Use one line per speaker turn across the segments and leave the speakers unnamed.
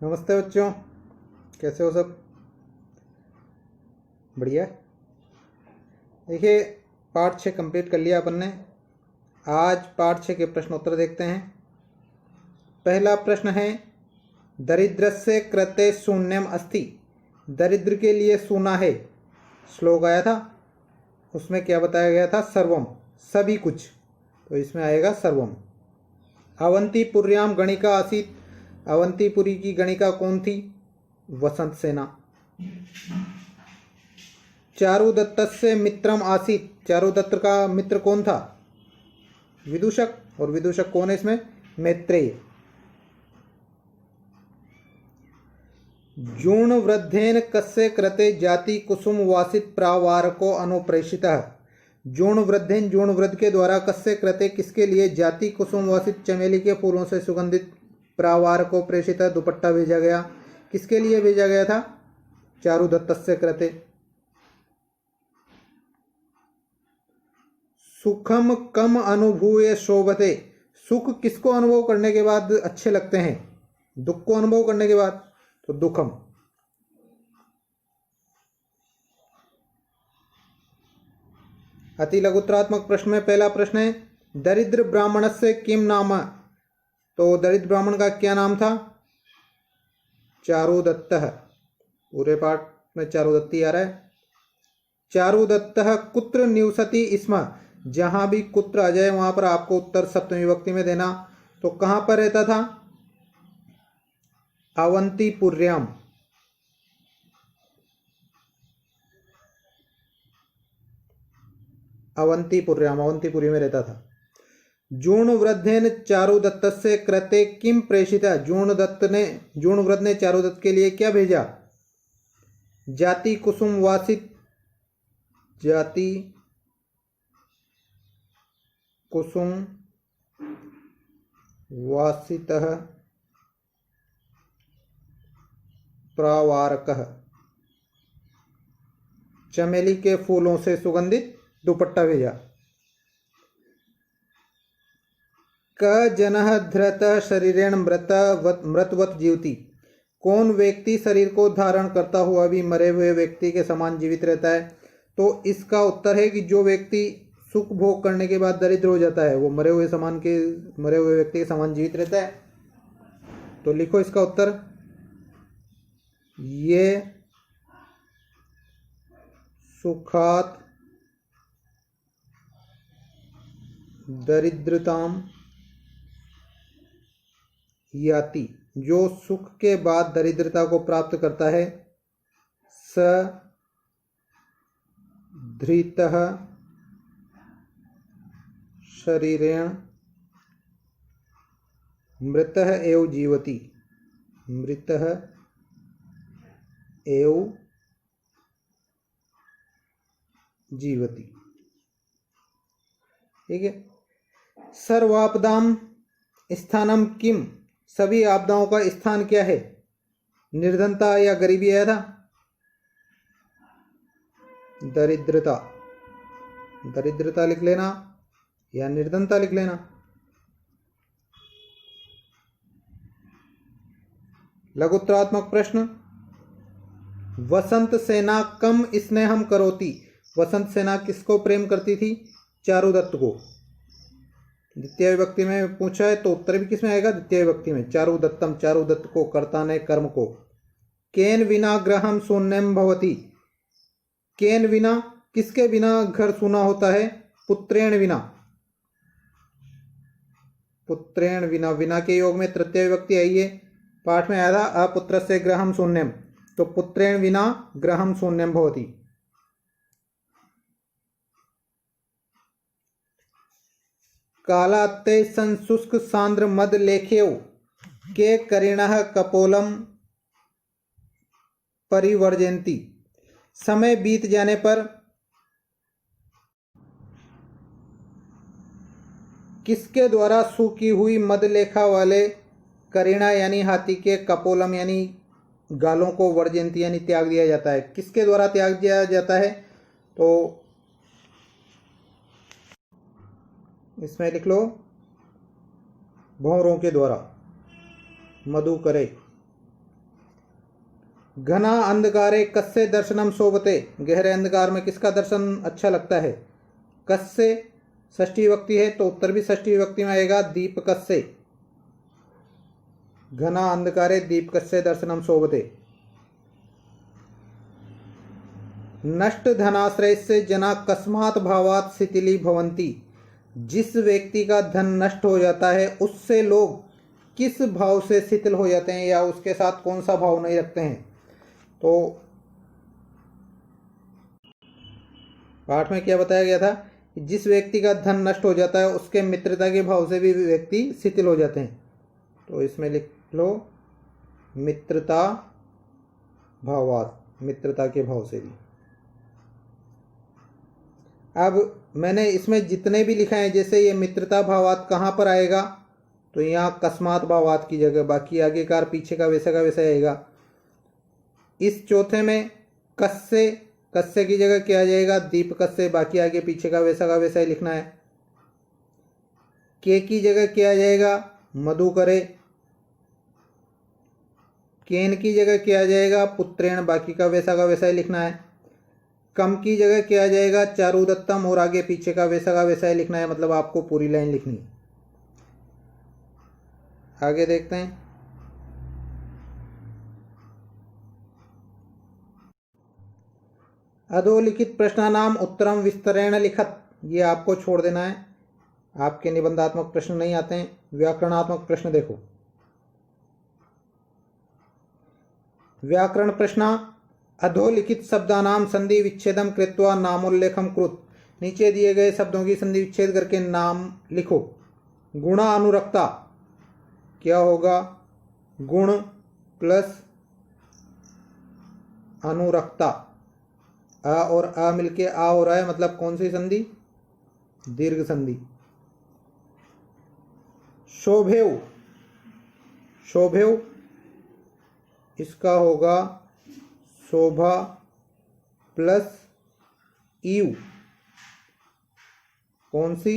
नमस्ते बच्चों, कैसे हो सब? बढ़िया। देखिए, पाठ 6 कंप्लीट कर लिया अपन ने। आज पाठ 6 के प्रश्न उत्तर देखते हैं। पहला प्रश्न है, दरिद्रस्य कृते शून्यम अस्ति। दरिद्र के लिए शून्य है। श्लोक आया था, उसमें क्या बताया गया था? सर्वम, सभी कुछ। तो इसमें आएगा सर्वम। अवंतीपुर्याम गणिका आसीत। अवंतीपुरी की गणिका कौन थी? वसंत सेना। चारुदत्तस्य मित्रम आसीत। चारुदत्त का मित्र कौन था? विदूषक। और विदूषक कौन है इसमें? मैत्रेय। जूर्ण वृद्धेन कस्य कृते जाति कुसुम वासित प्रावारको अनुप्रेषितः। जूर्ण वृद्धेन, जूर्ण वृद्ध के द्वारा, कस्य कृते किसके लिए, जाति कुसुम वासित चमेली के फूलों से सुगंधित प्रावार को प्रेषित दुपट्टा भेजा गया। किसके लिए भेजा गया था? चारुदत्तस्य कृते। सुखम कम अनुभूय शोभते। सुख किसको अनुभव करने के बाद अच्छे लगते हैं? दुख को अनुभव करने के बाद, तो दुखम। अति लघुत्रात्मक प्रश्न में पहला प्रश्न है, दरिद्र ब्राह्मणस्य किम नाम। तो दरिद्र ब्राह्मण का क्या नाम था? चारुदत्तः। पूरे पाठ में चारुदत्ती आ रहा है। चारुदत्तः कुत्र निवसति स्म। जहां भी कुत्र आ जाए वहां पर आपको उत्तर सप्तमी विभक्ति में देना। तो कहां पर रहता था? अवंतीपुर्याम। अवंतीपुर्याम, अवंतीपुरी में रहता था। जूर्णवृद्धेन चारुदत्तस्य कृते किम प्रेषिता। जूर्णवृद्ध ने चारुदत्त के लिए क्या भेजा? जाति कुसुम वासित। जाति कुसुम वासितः प्रावारकः। चमेली के फूलों से सुगंधित दुपट्टा भेजा। क जनः धृतः शरीरेण मृतवत जीवति। कौन व्यक्ति शरीर को धारण करता हुआ भी मरे हुए व्यक्ति के समान जीवित रहता है? तो इसका उत्तर है कि जो व्यक्ति सुख भोग करने के बाद दरिद्र हो जाता है वो मरे हुए व्यक्ति के समान जीवित रहता है। तो लिखो इसका उत्तर, ये सुखात दरिद्रताम याति। जो सुख के बाद दरिद्रता को प्राप्त करता है, स धृतः शरीरेण मृतः एव जीवति। मृतः एव जीवति। ठीक है। सर्वापदाम स्थानम किम। सभी आपदाओं का स्थान क्या है? निर्धनता या गरीबी आया था? दरिद्रता। दरिद्रता लिख लेना या निर्धनता लिख लेना। लघुत्रात्मक प्रश्न, वसंत सेना कम स्नेहम करोति। वसंत सेना किसको प्रेम करती थी? चारुदत्त को। द्वितीय विभक्ति में पूछा है तो उत्तर भी किसमें आएगा? द्वितीय विभक्ति में। चारुदत्तम, चारुदत्त को, कर्ता ने, कर्म को। केन विना गृहम शून्यम भवति। केन विना, किसके बिना घर सूना होता है? पुत्रेण विना। पुत्रेण विना, विना के योग में तृतीय विभक्ति आई है। पाठ में आया था अपुत्रस्य गृहम शून्यम। तो पुत्रेण विना गृहम शून्यम भवति। कालात्ते संशुष्क सांद्र मद लेखेव के करिणः कपोलम परिवर्जयन्ति। समय बीत जाने पर किसके द्वारा सूखी हुई मदलेखा वाले करिणा यानी हाथी के कपोलम यानी गालों को वर्जयंती यानी त्याग दिया जाता है? किसके द्वारा त्याग दिया जाता है? तो इसमें लिख लो, भौरों के द्वारा। मधु करे। घना अंधकारे कस्य दर्शनम शोभते, गहरे अंधकार में किसका दर्शन अच्छा लगता है। कस्य षष्ठी विभक्ति है तो उत्तर भी षष्ठी विभक्ति में आएगा, दीपकस्य। घना अंधकारे दीपकस्य दर्शनम शोभते। नष्ट धनाश्रय से जना कस्मात् भावात् शिथिली भवंती, जिस व्यक्ति का धन नष्ट हो जाता है उससे लोग किस भाव से शिथिल हो जाते हैं या उसके साथ कौन सा भाव नहीं रखते हैं। तो पाठ में क्या बताया गया था कि जिस व्यक्ति का धन नष्ट हो जाता है उसके मित्रता के भाव से भी व्यक्ति शिथिल हो जाते हैं। तो इसमें लिख लो मित्रता भावात्, मित्रता के भाव से भी। अब मैंने इसमें जितने भी लिखा है, जैसे ये मित्रता भावात् कहाँ पर आएगा, तो यहाँ कस्मात् भावात् की जगह, बाकी आगे कार पीछे का वैसा आएगा। इस चौथे में कस्य, कस्य की जगह क्या आ जाएगा, दीपकस्य, बाकी आगे पीछे का वैसा ही लिखना है। के की जगह क्या आ जाएगा, मधुकरे। केन की जगह क्या आ जाएगा, पुत्रेण, बाकी का वैसा ही लिखना है। कम की जगह क्या आ जाएगा, चारुदत्तम, और आगे पीछे का वैसा ही लिखना है, मतलब आपको पूरी लाइन लिखनी है। आगे देखते हैं। अधोलिखित प्रश्नानाम उत्तरम विस्तरेण लिखत, ये आपको छोड़ देना है, आपके निबंधात्मक प्रश्न नहीं आते हैं। व्याकरणात्मक प्रश्न देखो। व्याकरण प्रश्न, अधोलिखित शब्दानाम संधि विच्छेदम कृत्वा नामोल्लेखम कुरुत, नीचे दिए गए शब्दों की संधि विच्छेद करके नाम लिखो। गुणा अनुरक्ता क्या होगा, गुण प्लस अनुरक्ता, आ और आ मिलके आ हो रहा है, मतलब कौन सी संधि, दीर्घ संधि। शोभेव, शोभेव इसका होगा शोभा प्लस ईव, कौन सी,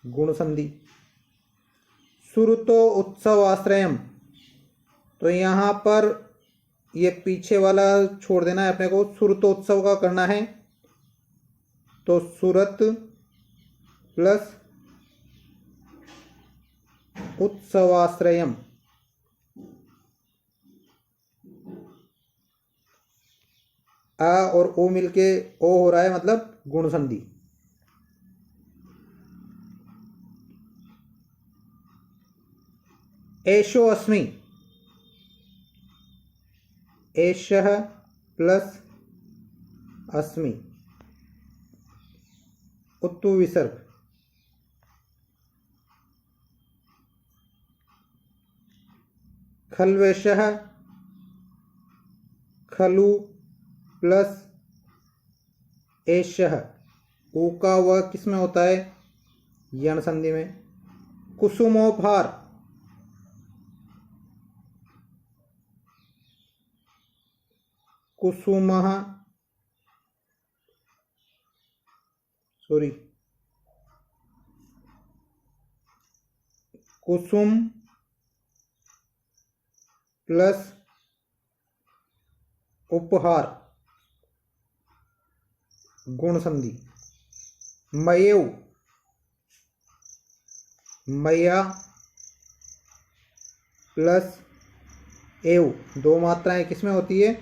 गुण संधि। सुरतो उत्सव आश्रयम, तो यहाँ पर ये पीछे वाला छोड़ देना है अपने को, सुरतोत्सव का करना है, तो सुरत प्लस उत्सवाश्रयम। आ और ओ मिलके ओ हो रहा है, मतलब गुण संधि। एषो अस्मि, एषः प्लस अस्मि, उत्तु विसर्ग। खल्वेषः, खलु प्लस एषः, ऊ का वह किस में होता है, यण संधि में। कुसुमोपहार, कुसुमः, कुसुम प्लस उपहार, गुण संधि। मयेव, मया प्लस एव, दो मात्राएं किसमें होती है,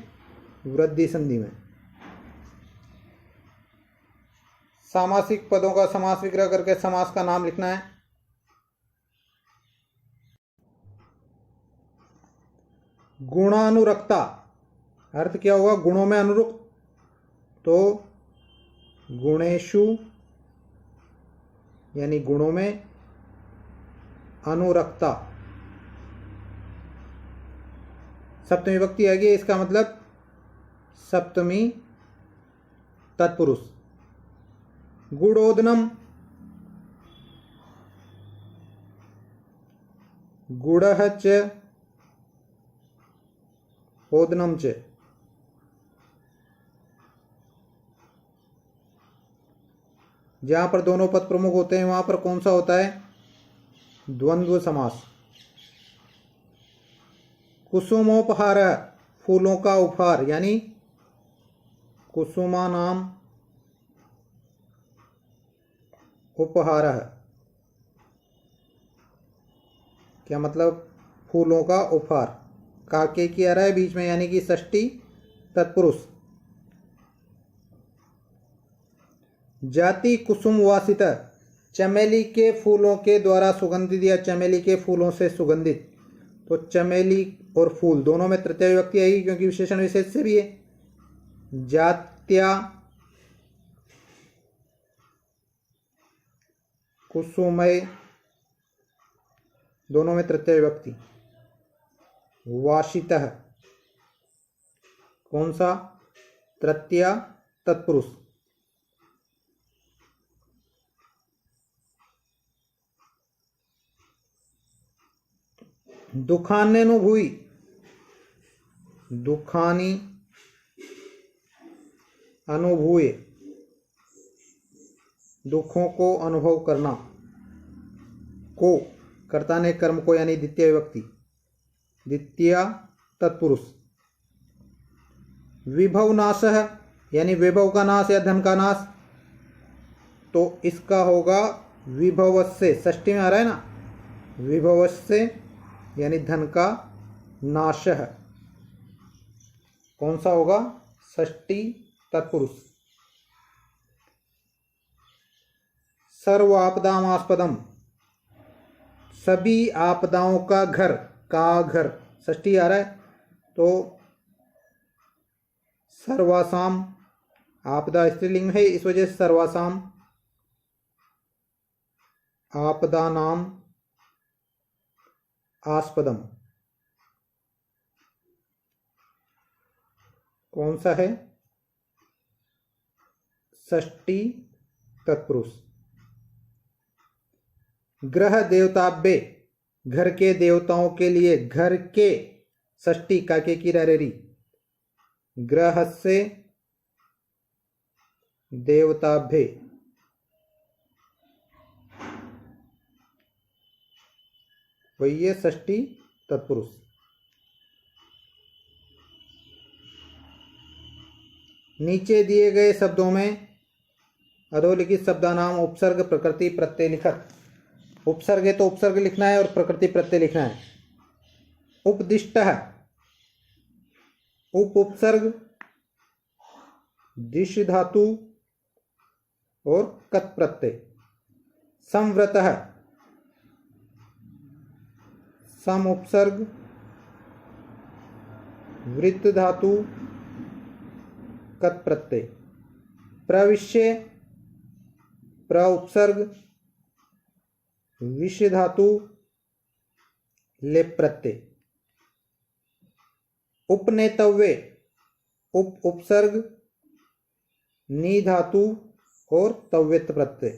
वृद्धि संधि में। सामासिक पदों का समास विग्रह करके समास का नाम लिखना है। गुणानुरक्ता, अर्थ क्या होगा, गुणों में अनुरुक्त, तो गुणेषु यानी गुणों में अनुरक्ता, सप्तमी विभक्ति आ गई, इसका मतलब सप्तमी तत्पुरुष। गुड़ोदनम, गुड़ः च ओदनम च, जहां पर दोनों पद प्रमुख होते हैं वहां पर कौन सा होता है, द्वंद्व समास। कुसुमोपहार, फूलों का उपहार यानी कुसुमानाम उपहारः। क्या मतलब? फूलों का उपहार। काके की आ रहा है बीच में यानी कि षष्ठी तत्पुरुष। जाति कुसुम वासित, चमेली के फूलों के द्वारा सुगंधित या चमेली के फूलों से सुगंधित। तो चमेली और फूल दोनों में तृतीय विभक्ति आएगी क्योंकि विशेषण विशेष से भी है। जात्या कुसुमय, दोनों में तृतीय विभक्ति। वाशितः, कौन सा? तृतीया तत्पुरुष। दुखान्यनुभूति, दुखानी अनुभूय, दुखों को अनुभव करना। को, कर्ता ने कर्म को यानी द्वितीय विभक्ति, द्वितीय तत्पुरुष। विभव नाशः यानी विभव का नाश या धन का नाश। तो इसका होगा विभवस्य, षष्ठी में आ रहा है ना, विभवस्य यानी धन का नाशः। कौन सा होगा? षष्ठी तत्पुरुष। सर्वापदामास्पदम, सभी आपदाओं का घर, का घर, षष्ठी आ रहा है तो सर्वासाम, आपदा स्त्रीलिंग है इस वजह से सर्वासाम आपदा नाम आस्पदम। कौन सा है? षष्ठी तत्पुरुष। ग्रह देवताभ्य, घर के देवताओं के लिए, घर के, षष्ठी काके की रेरी, ग्रह से देवताभ्य। वही है षष्ठी तत्पुरुष। नीचे दिए गए शब्दों में अधोलिखित शब्दानाम उपसर्ग प्रकृति प्रत्यय लिखत। उपसर्ग है तो उपसर्ग लिखना है और प्रकृति प्रत्यय लिखना है। उपदिष्टः, उप उपसर्ग, दिश धातु और कत प्रत्यय। संवृतः, सम उपसर्ग, वृत्त धातु, कत प्रत्यय। प्रविश्य, प्र उपसर्ग, विष धातु, लेप प्रत्यय। उपनेतव्य, उप उपसर्ग, नी धातु और तव्यत प्रत्यय।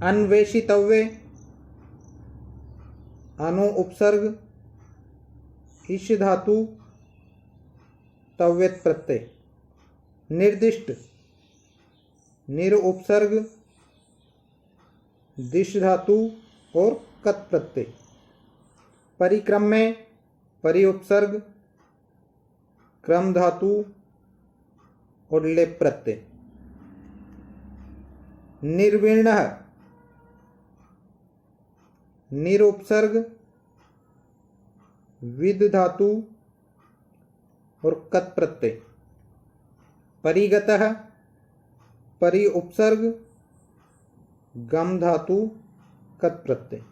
अन्वेषितव्य, अनु उपसर्ग, ईश धातु, तव्यत प्रत्यय। निर्दिष्ट, निर उपसर्ग, दिश धातु और कत प्रत्यय। परिक्रम में परि उपसर्ग, क्रम धातु और लेप प्रत्यय। निर्वीर्ण, निर उपसर्ग, विद धातु और कत प्रत्यय। परिगतः, परि उपसर्ग, गम धातु, कत प्रत्यय।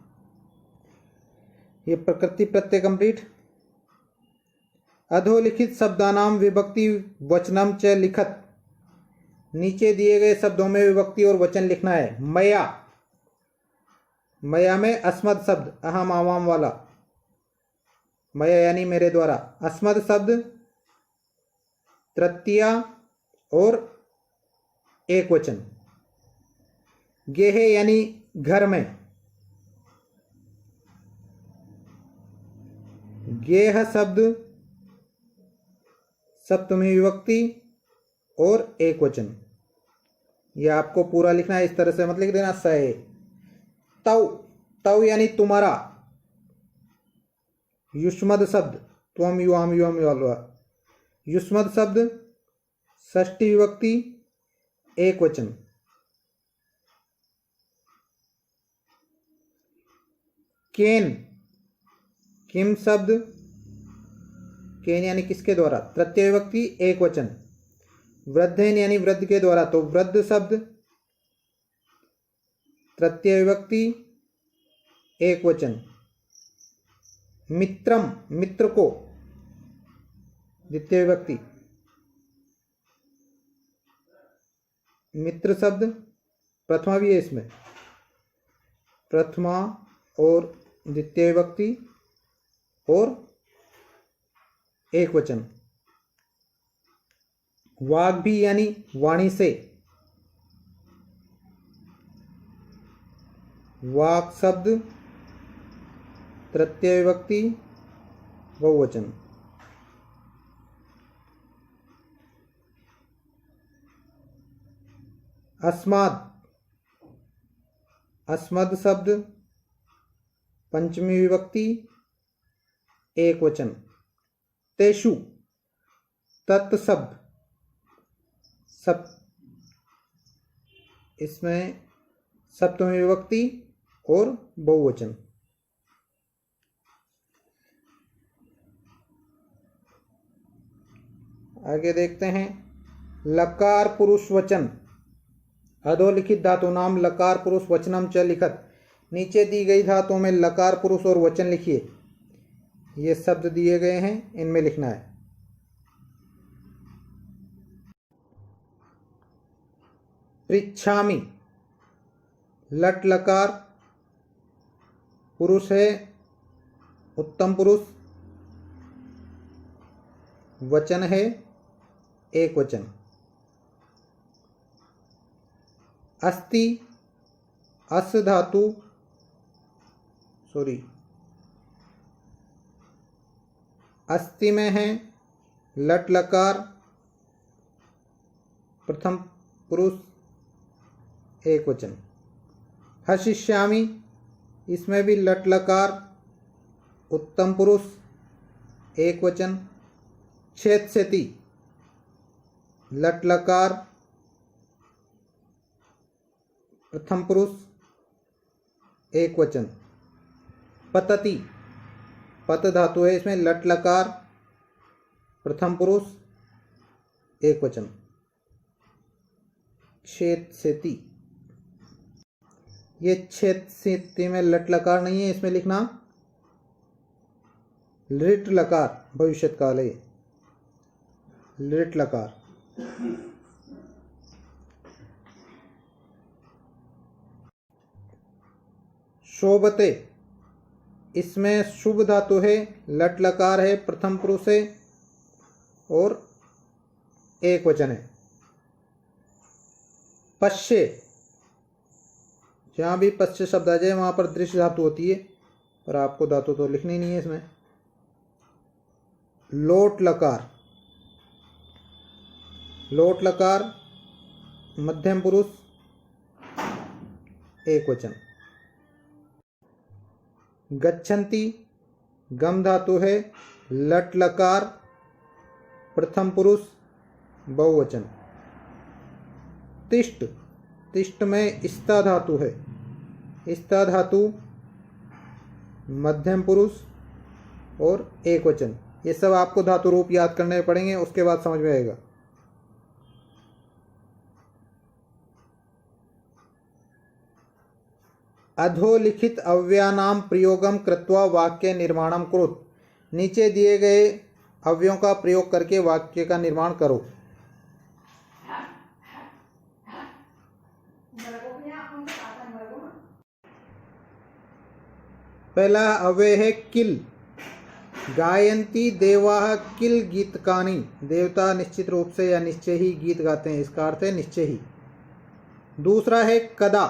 ये प्रकृति प्रत्यय कंप्लीट। अधोलिखित शब्दानाम विभक्ति वचनम च लिखत। नीचे दिए गए शब्दों में विभक्ति और वचन लिखना है। मया, मया में अस्मद शब्द, अहम आवाम वाला, मया यानी मेरे द्वारा। अस्मद शब्द तृतीया और एक वचन। गेह यानी घर में, गेह शब्द सप्तमी विभक्ति और एक वचन। यह आपको पूरा लिखना है, इस तरह से मत लिख देना सहे। तव तव यानी तुम्हारा, युष्मद शब्द त्वम युवाम युवम युवा, युष्मद शब्द षष्ठी विभक्ति एक वचन। केन, किम शब्द केन यानी किसके द्वारा, तृतीय विभक्ति एक वचन। वृद्धेन यानी वृद्ध के द्वारा, तो वृद्ध शब्द तृतीय विभक्ति एक वचन। मित्रम, मित्र को द्वितीय विभक्ति। मित्र शब्द प्रथमा भी है इसमें, प्रथमा और द्वितीय विभक्ति और एक वचन। वाग भी यानी वाणी से, वाक शब्द तृतीय विभक्ति बहुवचन। अस्माद, अस्मद शब्द पंचमी विभक्ति एक वचन। तेषु, तत् शब्द सब, इसमें सप्तमी विभक्ति और बहुवचन। आगे देखते हैं लकार पुरुष वचन। अधोलिखित धातु नाम लकार पुरुष वचनम च लिखत। नीचे दी गई धातुओं में लकार पुरुष और वचन लिखिए। ये शब्द दिए गए हैं, इनमें लिखना है। पृच्छामि, लट लकार पुरुष है, उत्तम पुरुष, वचन है एक वचन। अस्ति, अस धातु अस्ति में है लट लकार प्रथम पुरुष एक वचन। हशिष्यामि, इसमें भी लट लकार उत्तम पुरुष एक वचन। छेत्स्यति, लट लकार प्रथम पुरुष एक वचन। पतति, पत धातु है, इसमें लट लकार प्रथम पुरुष एक वचन। छेत्स्यति, ये छेत्स्यति में लट लकार नहीं है, इसमें लिखना लिट लकार, भविष्य काल है लिट लकार। शोभते, इसमें शुभ धातु है, लट लकार है, प्रथम पुरुष है और एक वचन है। पश्ये, जहाँ भी पश्य शब्द आ जाए वहाँ पर दृश्य धातु होती है, पर आपको धातु तो लिखनी नहीं है इसमें। लोट लकार, लोट लकार मध्यम पुरुष एक वचन। गच्छन्ति, गम धातु है, लट लकार प्रथम पुरुष बहुवचन। तिष्ठ, तिष्ठ में स्था धातु है, स्था धातु मध्यम पुरुष और एक वचन। ये सब आपको धातु रूप याद करने पड़ेंगे, उसके बाद समझ में आएगा। अधोलिखित अव्ययानाम प्रयोगम कृत्वा वाक्य निर्माणम कुरुत। नीचे दिए गए अव्ययों का प्रयोग करके वाक्य का निर्माण करो। पहला अव्यय है किल। गायन्ति देवाः किल गीतकानि। देवता निश्चित रूप से या निश्चय ही गीत गाते हैं, इसका अर्थ है निश्चय ही। दूसरा है कदा।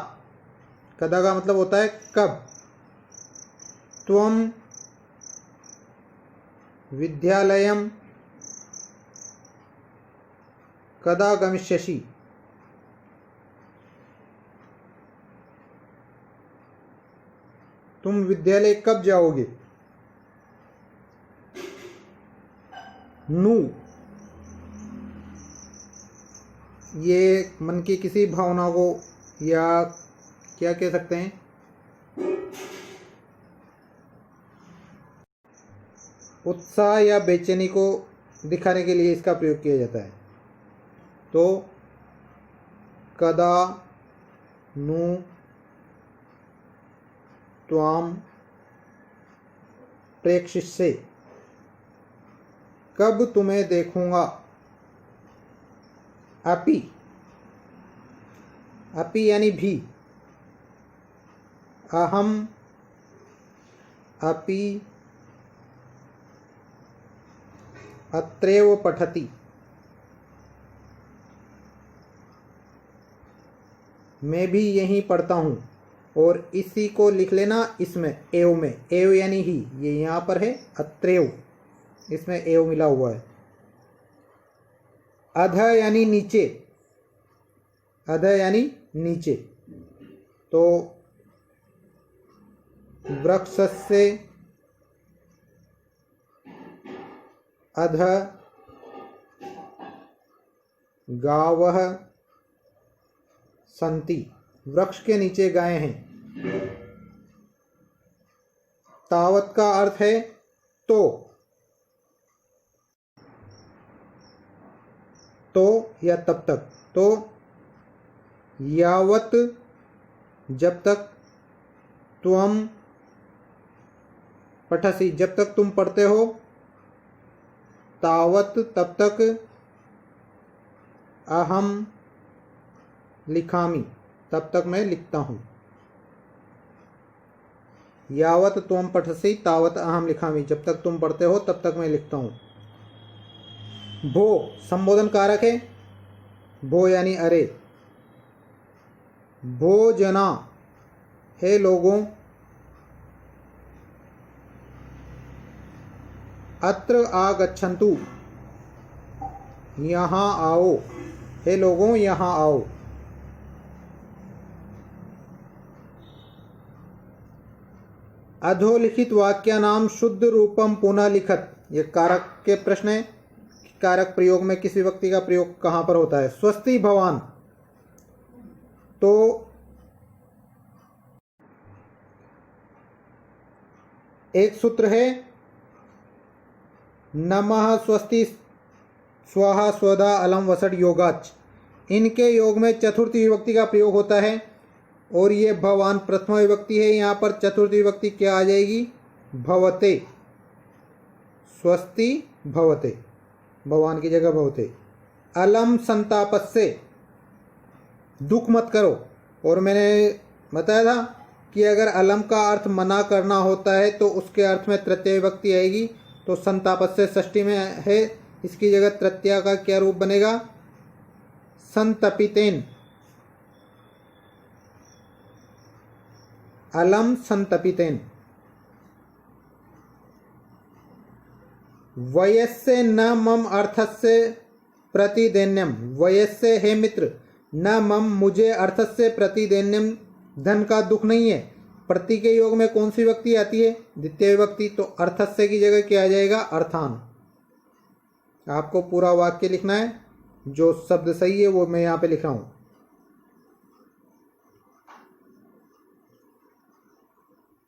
कदा का मतलब होता है कब। त्वम विद्यालयम कदा गमिष्यसि। तुम विद्यालय कब जाओगे? नु, ये मन की किसी भावना को या क्या कह सकते हैं, उत्साह या बेचैनी को दिखाने के लिए इसका प्रयोग किया जाता है। तो कदा नु त्वाम प्रेक्षिष्ये, कब तुम्हें देखूंगा। अपि, अपि यानी भी। अहम अपि अत्रैव पठति, मैं भी यहीं पढ़ता हूँ। और इसी को लिख लेना इसमें एव में, एव यानी ही, ये यहाँ पर है अत्रैव, इसमें एव मिला हुआ है। अध यानी नीचे, अध यानी नीचे। तो वृक्षस्य अध गावः सन्ति, वृक्ष के नीचे गायें हैं। तावत का अर्थ है तो या तब तक। तो यावत जब तक, त्वम पठसि जब तक तुम पढ़ते हो, तावत तब तक, अहम लिखामि तब तक मैं लिखता हूँ। यावत त्वम पठसि तावत अहम लिखामि, जब तक तुम पढ़ते हो तब तक मैं लिखता हूँ। भो संबोधन कारक है, भो यानी अरे। भोजना, हे लोगों। अत्र आगच्छन्तु, यहाँ आओ, हे लोगों यहाँ आओ। अधोलिखित वाक्यानाम शुद्ध रूपम पुनः लिखत, ये कारक के प्रश्न है। कारक प्रयोग में किसी व्यक्ति का प्रयोग कहाँ पर होता है? स्वस्ति भवान। तो एक सूत्र है, नमः स्वस्ति स्वाहा स्वधा अलम वसट योगाच। इनके योग में चतुर्थी विभक्ति का प्रयोग होता है और ये भवान प्रथम विभक्ति है। यहाँ पर चतुर्थी विभक्ति क्या आ जाएगी? भवते, स्वस्ति भवते, भगवान की जगह भवते। अलम संतापस्य, दुख मत करो। और मैंने बताया था कि अगर अलम का अर्थ मना करना होता है तो उसके अर्थ में तृतीय विभक्ति आएगी। तो संतापस्य षष्ठी में है, इसकी जगह तृतीया का क्या रूप बनेगा? संतपितेन, अलम संतपितेन। वयस्य न मम अर्थस्य प्रतिदैन्यम, वयस्य है मित्र, न मम मुझे अर्थस्य प्रतिदैन्यम धन का दुख नहीं है। प्रति के योग में कौन सी विभक्ति आती है? द्वितीय विभक्ति। तो अर्थस्य की जगह क्या आ जाएगा? अर्थान। आपको पूरा वाक्य लिखना है, जो शब्द सही है वो मैं यहाँ पे लिख रहा हूं।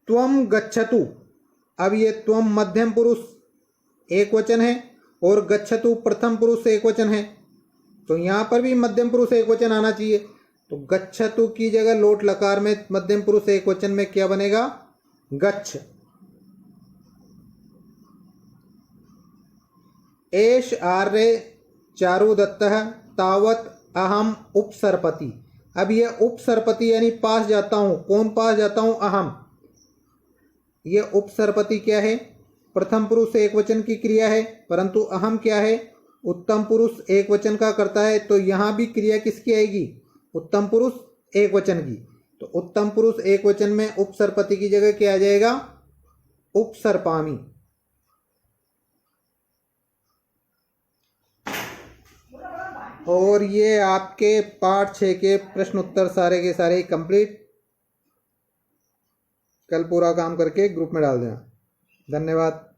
त्वम गच्छतु, अब ये त्वम मध्यम पुरुष एक वचन है और गच्छतु प्रथम पुरुष एक वचन है, तो यहां पर भी मध्यम पुरुष एक वचन आना चाहिए। तो गच्छतु की जगह लोट लकार में मध्यम पुरुष एक वचन में क्या बनेगा? गच्छ। एष आर्य चारुदत्तः तावत अहम उपसरपति। अब ये उपसरपति यानी पास जाता हूं। कौन पास जाता हूं? अहम। ये उपसरपति क्या है? प्रथम पुरुष एक वचन की क्रिया है, परंतु अहम क्या है? उत्तम पुरुष एक वचन का करता है। तो यहां भी क्रिया किसकी आएगी? उत्तम पुरुष एक वचन की। तो उत्तम पुरुष एक वचन में उपसरपति की जगह क्या आ जाएगा? उपसर्पामी। और ये आपके पाठ 6 के प्रश्न उत्तर सारे के सारे कंप्लीट। कल पूरा काम करके ग्रुप में डाल देना। धन्यवाद।